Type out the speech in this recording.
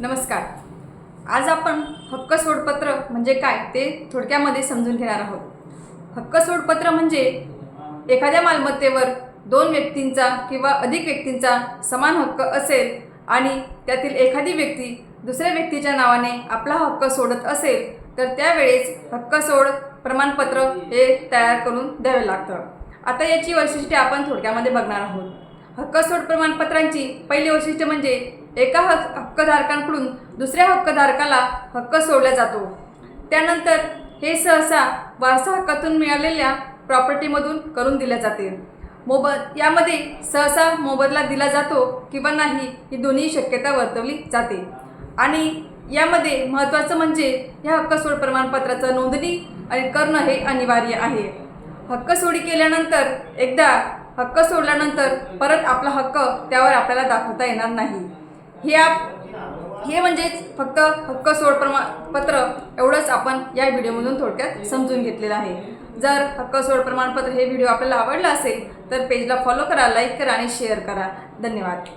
नमस्कार. आज आपण हक्क सोडपत्र म्हणजे काय ते थोडक्यामध्ये समजून घेणार आहोत. हक्क सोडपत्र म्हणजे एखाद्या मालमत्तेवर दोन व्यक्तींचा किंवा अधिक व्यक्तींचा समान हक्क असेल आणि त्यातील एखादी व्यक्ती दुसऱ्या व्यक्तीच्या नावाने आपला हक्क सोडत असेल तर त्यावेळेस हक्क सोड प्रमाणपत्र हे तयार करून द्यावे लागतं. आता याची वैशिष्ट्ये आपण थोडक्यामध्ये बघणार आहोत. हक्क सोड प्रमाणपत्रांची पहिली वैशिष्ट्य म्हणजे एका हक्कधारकांकडून दुसऱ्या हक्कधारकाला हक्क सोडला जातो. त्यानंतर हे सहसा वारसा हक्कातून मिळालेल्या प्रॉपर्टीमधून करून दिले जाते. यामध्ये सहसा मोबदला दिला जातो किंवा नाही ही दोन्ही शक्यता वर्तवली जाते. आणि यामध्ये महत्त्वाचं म्हणजे या हक्क सोड प्रमाणपत्राचं नोंदणी आणि करणं हे अनिवार्य आहे. हक्क सोडी केल्यानंतर एकदा हक्क सोडल्यानंतर परत आपला हक्क त्यावर आपल्याला दाखवता येणार नाही. हे म्हणजेच फक्त हक्क सोड प्रमाणपत्र एवढंच आपण या व्हिडिओमधून थोडक्यात समजून घेतलेलं आहे. जर हक्क सोड प्रमाणपत्र हे व्हिडिओ आपल्याला आवडला असेल तर पेजला फॉलो करा, लाईक करा आणि शेअर करा. धन्यवाद.